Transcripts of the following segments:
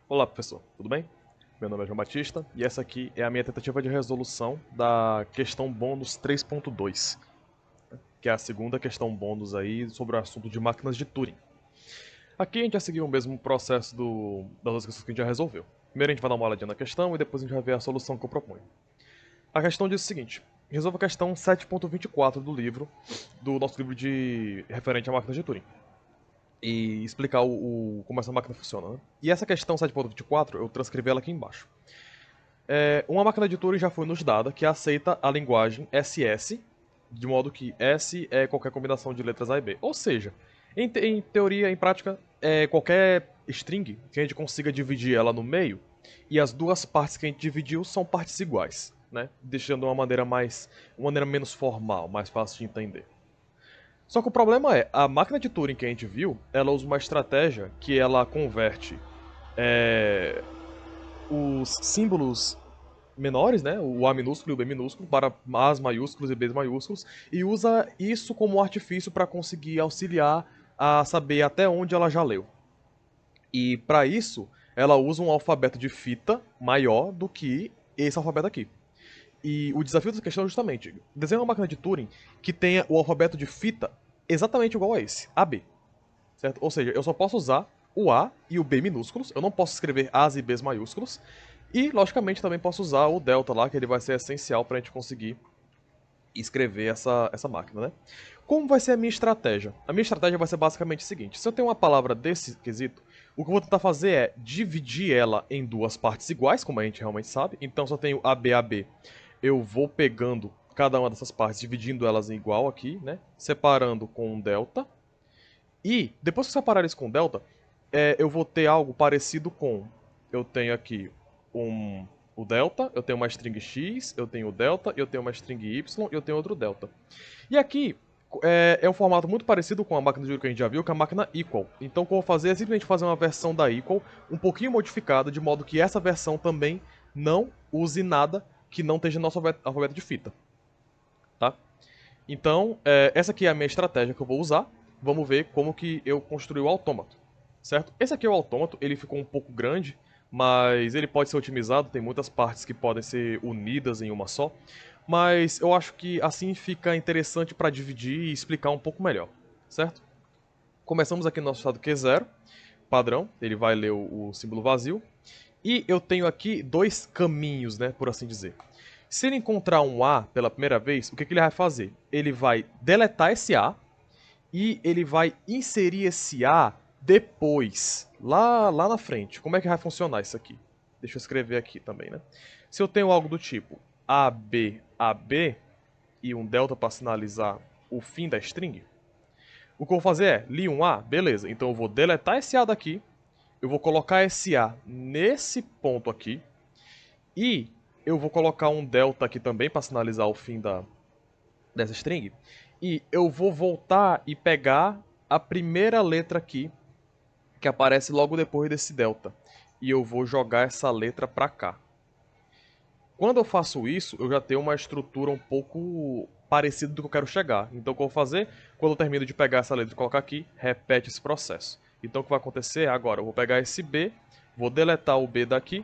Olá, professor, tudo bem? Meu nome é João Batista e essa aqui é a minha tentativa de resolução da questão bônus 3.2, que é a segunda questão bônus aí sobre o assunto de máquinas de Turing. Aqui a gente vai seguir o mesmo processo das outras questões que a gente já resolveu. Primeiro a gente vai dar uma olhadinha na questão e depois a gente vai ver a solução que eu proponho. A questão diz o seguinte: resolva a questão 7.24 do livro, do nosso livro de referente a máquinas de Turing. E explicar como essa máquina funciona, né? E essa questão 7.24, eu transcrevi ela aqui embaixo. Uma máquina de Turing já foi nos dada que aceita a linguagem SS, de modo que S é qualquer combinação de letras A e B. Ou seja, em teoria, em prática, qualquer string que a gente consiga dividir ela no meio, e as duas partes que a gente dividiu são partes iguais, né? Deixando uma maneira menos formal, mais fácil de entender. Só que o problema é, a máquina de Turing que a gente viu, ela usa uma estratégia que ela converte os símbolos menores, né, o A minúsculo e o B minúsculo, para A's maiúsculos e B's maiúsculos, e usa isso como artifício para conseguir auxiliar a saber até onde ela já leu. E para isso, ela usa um alfabeto de fita maior do que esse alfabeto aqui. E o desafio dessa questão é justamente desenhar uma máquina de Turing que tenha o alfabeto de fita exatamente igual a esse, AB. Certo? Ou seja, eu só posso usar o A e o B minúsculos, eu não posso escrever A's e B's maiúsculos, e logicamente também posso usar o delta lá, que ele vai ser essencial para a gente conseguir escrever essa máquina, né? Como vai ser a minha estratégia? A minha estratégia vai ser basicamente o seguinte: se eu tenho uma palavra desse quesito, o que eu vou tentar fazer é dividir ela em duas partes iguais, como a gente realmente sabe. Então, se eu tenho AB, eu vou pegando cada uma dessas partes, dividindo elas em igual aqui, né? Separando com um delta. E, depois que eu separar isso com delta, eu vou ter algo parecido com... Eu tenho aqui o delta, eu tenho uma string x, eu tenho o delta, eu tenho uma string y e eu tenho outro delta. E aqui é um formato muito parecido com a máquina de Turing que a gente já viu, que é a máquina equal. Então o que eu vou fazer é simplesmente fazer uma versão da equal um pouquinho modificada, de modo que essa versão também não use nada que não esteja no nosso alfabeto de fita. Tá? Então, essa aqui é a minha estratégia que eu vou usar. Vamos ver como que eu construí o autômato, certo? Esse aqui é o autômato, ele ficou um pouco grande, mas ele pode ser otimizado, tem muitas partes que podem ser unidas em uma só. Mas eu acho que assim fica interessante para dividir e explicar um pouco melhor, certo? Começamos aqui no nosso estado Q0, padrão, ele vai ler o símbolo vazio. E eu tenho aqui dois caminhos, né, por assim dizer. Se ele encontrar um A pela primeira vez, o que ele vai fazer? Ele vai deletar esse A e ele vai inserir esse A depois, lá na frente. Como é que vai funcionar isso aqui? Deixa eu escrever aqui também, né? Se eu tenho algo do tipo AB, AB e um delta para sinalizar o fim da string, o que eu vou fazer é, li um A, beleza, então eu vou deletar esse A daqui, eu vou colocar esse A nesse ponto aqui, e eu vou colocar um delta aqui também para sinalizar o fim dessa string. E eu vou voltar e pegar a primeira letra aqui, que aparece logo depois desse delta. E eu vou jogar essa letra para cá. Quando eu faço isso, eu já tenho uma estrutura um pouco parecida do que eu quero chegar. Então o que eu vou fazer? Quando eu termino de pegar essa letra e colocar aqui, repete esse processo. Então o que vai acontecer agora? Eu vou pegar esse B, vou deletar o B daqui,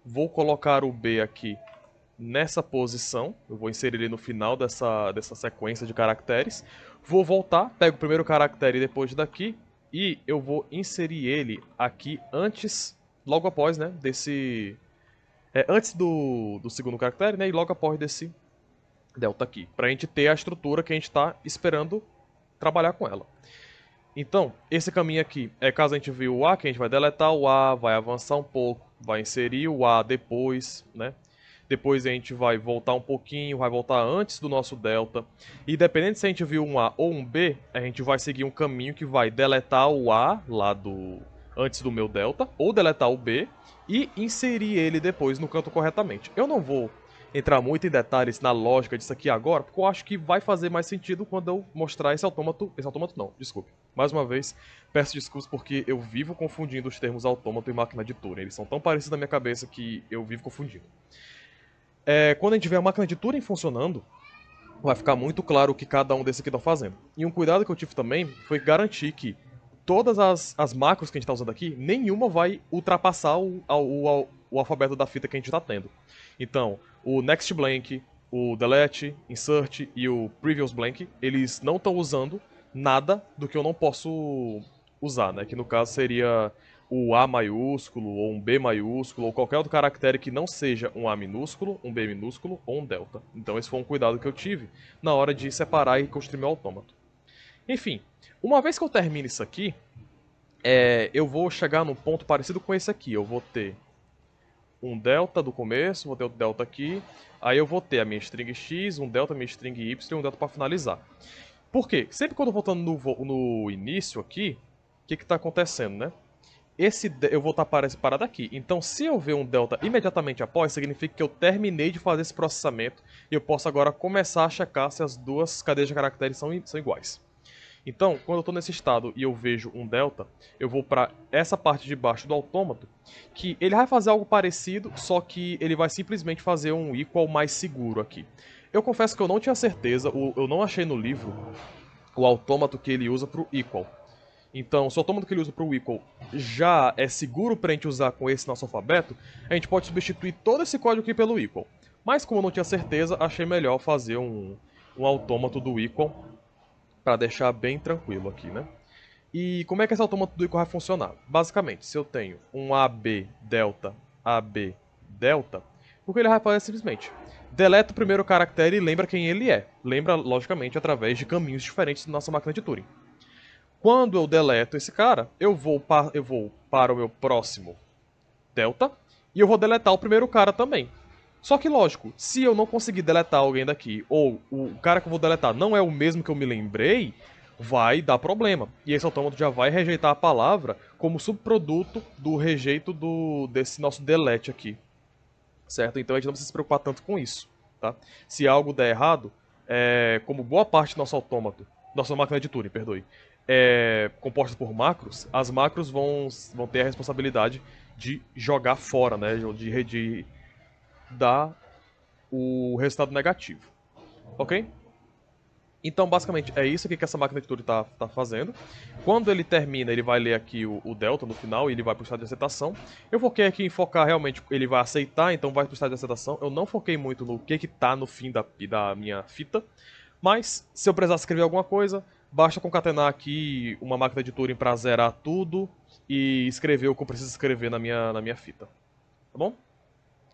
vou colocar o B aqui nessa posição, eu vou inserir ele no final dessa sequência de caracteres. Vou voltar, pego o primeiro caractere depois daqui e eu vou inserir ele aqui antes, logo após, né, antes do segundo caractere, né, e logo após desse delta aqui, para a gente ter a estrutura que a gente está esperando trabalhar com ela. Então, esse caminho aqui é caso a gente viu o A, que a gente vai deletar o A, vai avançar um pouco, vai inserir o A depois, né? Depois a gente vai voltar um pouquinho, vai voltar antes do nosso delta. E dependendo se a gente viu um A ou um B, a gente vai seguir um caminho que vai deletar o A lá antes do meu delta, ou deletar o B e inserir ele depois no canto corretamente. Eu não vou entrar muito em detalhes na lógica disso aqui agora, porque eu acho que vai fazer mais sentido quando eu mostrar esse autômato não, desculpe. Mais uma vez, peço desculpas porque eu vivo confundindo os termos autômato e máquina de Turing. Eles são tão parecidos na minha cabeça que eu vivo confundindo. Quando a gente vê a máquina de Turing funcionando, vai ficar muito claro o que cada um desses aqui estão fazendo. E um cuidado que eu tive também foi garantir que todas as macros que a gente está usando aqui, nenhuma vai ultrapassar o alfabeto da fita que a gente está tendo. Então, o next blank, o delete, insert e o previous blank, eles não estão usando nada do que eu não posso usar, né? Que no caso seria o A maiúsculo, ou um B maiúsculo, ou qualquer outro caractere que não seja um A minúsculo, um B minúsculo ou um delta. Então esse foi um cuidado que eu tive na hora de separar e construir meu autômato. Enfim, uma vez que eu termino isso aqui, eu vou chegar num ponto parecido com esse aqui. Eu vou ter um delta do começo, vou ter outro delta aqui, aí eu vou ter a minha string x, um delta, minha string y e um delta para finalizar. Por quê? Sempre quando eu voltando no início aqui, o que está acontecendo, né? Eu vou estar parado aqui. Então, se eu ver um delta imediatamente após, significa que eu terminei de fazer esse processamento e eu posso agora começar a checar se as duas cadeias de caracteres são iguais. Então, quando eu estou nesse estado e eu vejo um delta, eu vou para essa parte de baixo do autômato, que ele vai fazer algo parecido, só que ele vai simplesmente fazer um equal mais seguro aqui. Eu confesso que eu não tinha certeza, eu não achei no livro o autômato que ele usa para o equal. Então, se o autômato que ele usa para o equal já é seguro para a gente usar com esse nosso alfabeto, a gente pode substituir todo esse código aqui pelo equal. Mas como eu não tinha certeza, achei melhor fazer um autômato do equal para deixar bem tranquilo aqui, né? E como é que esse autômato do equal vai funcionar? Basicamente, se eu tenho um AB delta, o que ele vai fazer é simplesmente deleta o primeiro caractere e lembra quem ele é. Lembra, logicamente, através de caminhos diferentes da nossa máquina de Turing. Quando eu deleto esse cara, eu vou para o meu próximo delta e eu vou deletar o primeiro cara também. Só que, lógico, se eu não conseguir deletar alguém daqui, ou o cara que eu vou deletar não é o mesmo que eu me lembrei, vai dar problema. E esse autômato já vai rejeitar a palavra como subproduto do rejeito desse nosso delete aqui. Certo? Então a gente não precisa se preocupar tanto com isso. Tá? Se algo der errado, como boa parte do nosso autômato, nossa máquina de Turing, perdoe, é composta por macros, as macros vão ter a responsabilidade de jogar fora, né? De dar o resultado negativo. Ok? Então, basicamente, é isso aqui que essa máquina de Turing tá fazendo. Quando ele termina, ele vai ler aqui o delta no final e ele vai para o estado de aceitação. Eu foquei aqui em focar realmente, ele vai aceitar, então vai para o estado de aceitação. Eu não foquei muito no que tá no fim da minha fita. Mas, se eu precisar escrever alguma coisa, basta concatenar aqui uma máquina de Turing para zerar tudo e escrever o que eu preciso escrever na minha fita. Tá bom?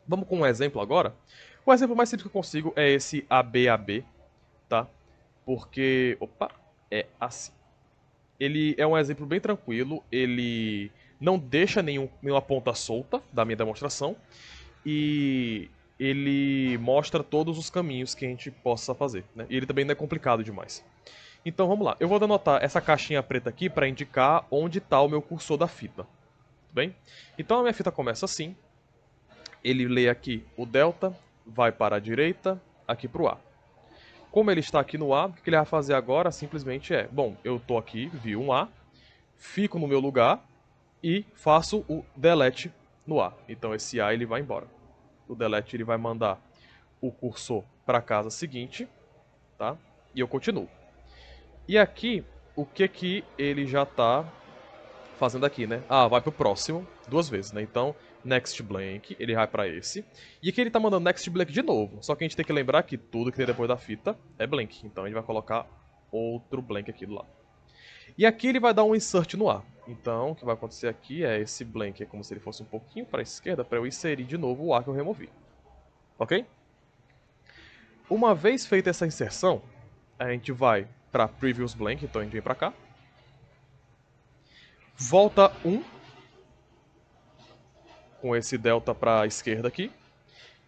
Vamos com um exemplo agora. O exemplo mais simples que eu consigo é esse ABAB, tá? Porque, opa, é assim. Ele é um exemplo bem tranquilo, ele não deixa nenhuma ponta solta da minha demonstração e ele mostra todos os caminhos que a gente possa fazer, né? E ele também não é complicado demais. Então vamos lá, eu vou denotar essa caixinha preta aqui para indicar onde está o meu cursor da fita. Tudo bem? Então a minha fita começa assim. Ele lê aqui o delta, vai para a direita, aqui para o A. Como ele está aqui no A, o que ele vai fazer agora simplesmente bom, eu estou aqui, vi um A, fico no meu lugar e faço o delete no A. Então esse A ele vai embora. O delete ele vai mandar o cursor para a casa seguinte, tá? E eu continuo. E aqui, o que ele já está fazendo aqui, né? Ah, vai pro próximo duas vezes, né? Então, next blank, ele vai para esse. E aqui ele tá mandando next blank de novo. Só que a gente tem que lembrar que tudo que tem depois da fita é blank. Então a gente vai colocar outro blank aqui do lado. E aqui ele vai dar um insert no A. Então, o que vai acontecer aqui é esse blank, é como se ele fosse um pouquinho para a esquerda, para eu inserir de novo o A que eu removi. Ok? Uma vez feita essa inserção, a gente vai para previous blank, então a gente vem para cá. Volta 1 com esse delta para a esquerda aqui.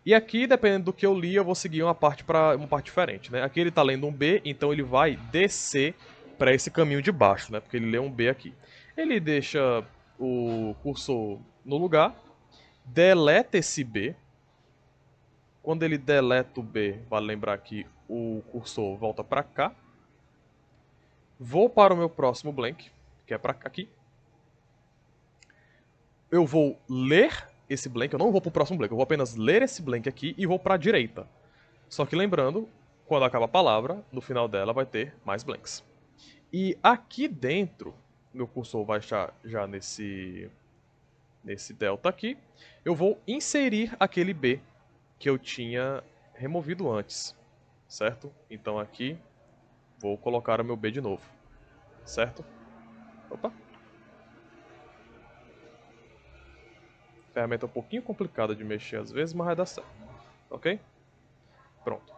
E aqui, dependendo do que eu li, eu vou seguir uma parte diferente, né? Aqui ele está lendo um B, então ele vai descer para esse caminho de baixo, né? Porque ele lê um B aqui. Ele deixa o cursor no lugar, deleta esse B. Quando ele deleta o B, vale lembrar que o cursor volta para cá. Vou para o meu próximo blank, que é para aqui. Eu vou ler esse blank, eu não vou para o próximo blank, eu vou apenas ler esse blank aqui e vou para a direita. Só que lembrando, quando acaba a palavra, no final dela vai ter mais blanks. E aqui dentro, meu cursor vai estar já nesse delta aqui. Eu vou inserir aquele B que eu tinha removido antes, certo? Então aqui vou colocar o meu B de novo, certo? Opa! Ferramenta um pouquinho complicada de mexer às vezes, mas vai dar certo, ok? Pronto.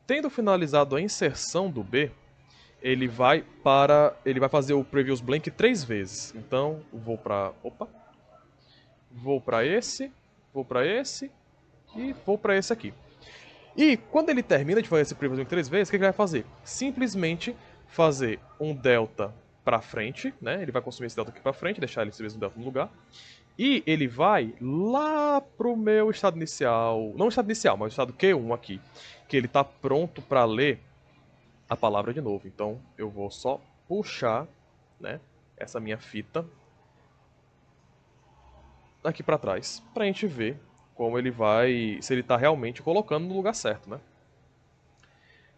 Tendo finalizado a inserção do B, ele vai fazer o Previous Blank 3 vezes. Então, vou para vou para esse e vou para esse aqui. E quando ele termina de fazer esse Previous Blank 3 vezes, o que ele vai fazer? Simplesmente fazer um delta para frente, né? Ele vai consumir esse delta aqui para frente, deixar esse mesmo delta no lugar. E ele vai lá pro meu estado inicial, não o estado inicial, mas o estado Q1 aqui, que ele está pronto para ler a palavra de novo. Então eu vou só puxar, né, essa minha fita aqui para trás, para a gente ver como ele vai, se ele está realmente colocando no lugar certo, né?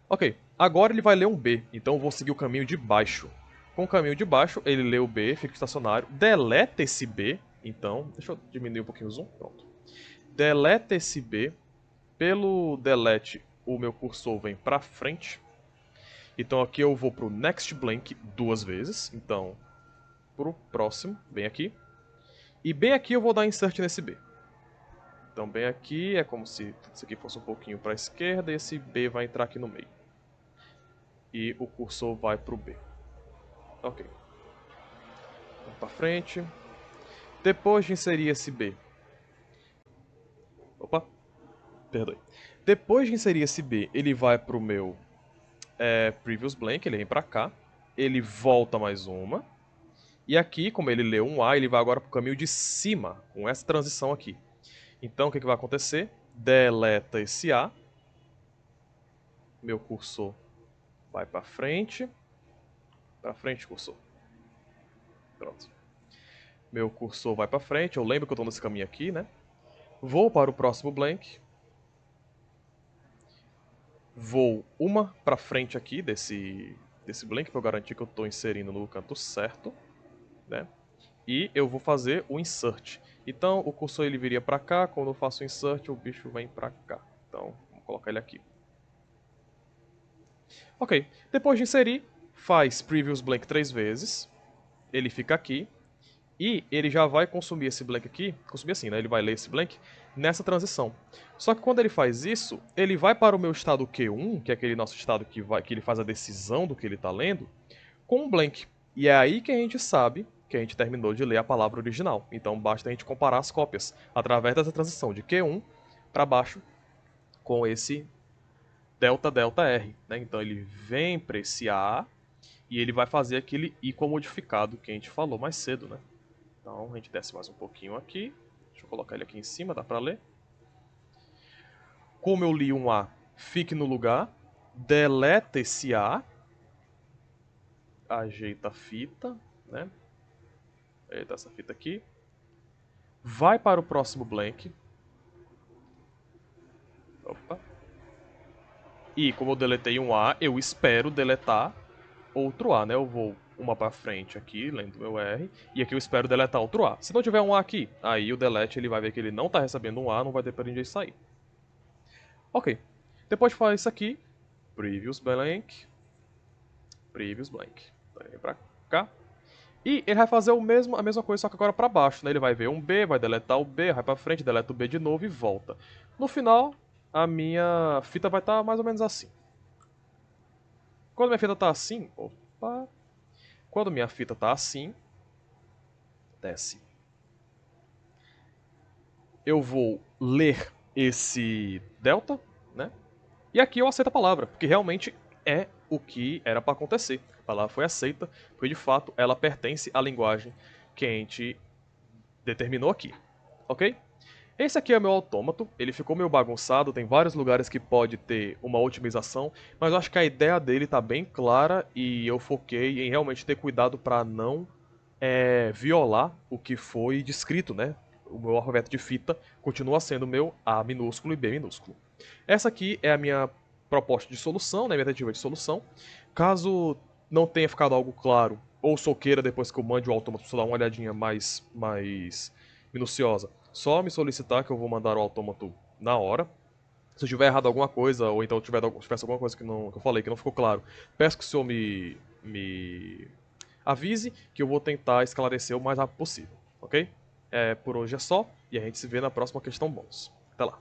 Ok, agora ele vai ler um B, então eu vou seguir o caminho de baixo. Com o caminho de baixo, ele lê o B, fica estacionário, deleta esse B, então, deixa eu diminuir um pouquinho o zoom, pronto. Deleta esse B, pelo delete o meu cursor vem para frente, então aqui eu vou pro Next Blank 2 vezes, então pro próximo, bem aqui, e bem aqui eu vou dar insert nesse B. Então bem aqui é como se isso aqui fosse um pouquinho para a esquerda e esse B vai entrar aqui no meio. E o cursor vai pro B. Ok. Vamos para frente. Depois de inserir esse B... Opa, perdoe. Depois de inserir esse B, ele vai pro meu Previous Blank, ele vem para cá. Ele volta mais uma. E aqui, como ele leu um A, ele vai agora pro caminho de cima, com essa transição aqui. Então, o que vai acontecer? Deleta esse A. Meu cursor vai para frente. Para frente, cursor. Pronto. Meu cursor vai para frente. Eu lembro que eu estou nesse caminho aqui, né? Vou para o próximo blank. Vou uma para frente aqui desse blank para eu garantir que eu estou inserindo no canto certo, né? E eu vou fazer o insert. Então o cursor ele viria para cá. Quando eu faço o insert, o bicho vem para cá. Então vamos colocar ele aqui. Ok. Depois de inserir, faz previous blank 3 vezes. Ele fica aqui. E ele já vai consumir esse blank aqui, consumir assim, né? Ele vai ler esse blank nessa transição. Só que quando ele faz isso, ele vai para o meu estado Q1, que é aquele nosso estado que ele faz a decisão do que ele está lendo, com um blank. E é aí que a gente sabe que a gente terminou de ler a palavra original. Então basta a gente comparar as cópias através dessa transição de Q1 para baixo com esse delta delta R, né? Então ele vem para esse A e ele vai fazer aquele equal modificado que a gente falou mais cedo, né? Então a gente desce mais um pouquinho aqui. Deixa eu colocar ele aqui em cima, dá pra ler. Como eu li um A, fique no lugar. Deleta esse A. Ajeita a fita, né? Ajeita essa fita aqui. Vai para o próximo blank. Opa. E como eu deletei um A, eu espero deletar outro A, né? Eu vou uma para frente aqui, lendo meu R, e aqui eu espero deletar outro A. Se não tiver um A aqui, aí o delete ele vai ver que ele não está recebendo um A, não vai ter para onde sair. Ok. Depois de fazer isso aqui, previous blank, então ele vem pra cá. E ele vai fazer a mesma coisa, só que agora para baixo, né? Ele vai ver um B, vai deletar o B, vai para frente, deleta o B de novo e volta. No final, a minha fita vai estar mais ou menos assim. Quando minha fita está assim, opa, quando minha fita está assim, desce. Eu vou ler esse delta, né? E aqui eu aceito a palavra, porque realmente é o que era para acontecer. A palavra foi aceita, porque de fato ela pertence à linguagem que a gente determinou aqui, ok? Esse aqui é o meu autômato, ele ficou meio bagunçado, tem vários lugares que pode ter uma otimização, mas eu acho que a ideia dele está bem clara e eu foquei em realmente ter cuidado para não violar o que foi descrito, né? O meu alfabeto de fita continua sendo meu A minúsculo e B minúsculo. Essa aqui é a minha proposta de solução, né, minha tentativa de solução. Caso não tenha ficado algo claro, ou só queira, depois que eu mande o autômato, só dar uma olhadinha mais minuciosa, só me solicitar que eu vou mandar o autômato na hora. Se eu tiver errado alguma coisa, ou então tivesse alguma coisa que eu falei que não ficou claro, peço que o senhor me avise que eu vou tentar esclarecer o mais rápido possível, ok? Por hoje é só, e a gente se vê na próxima questão bônus. Até lá.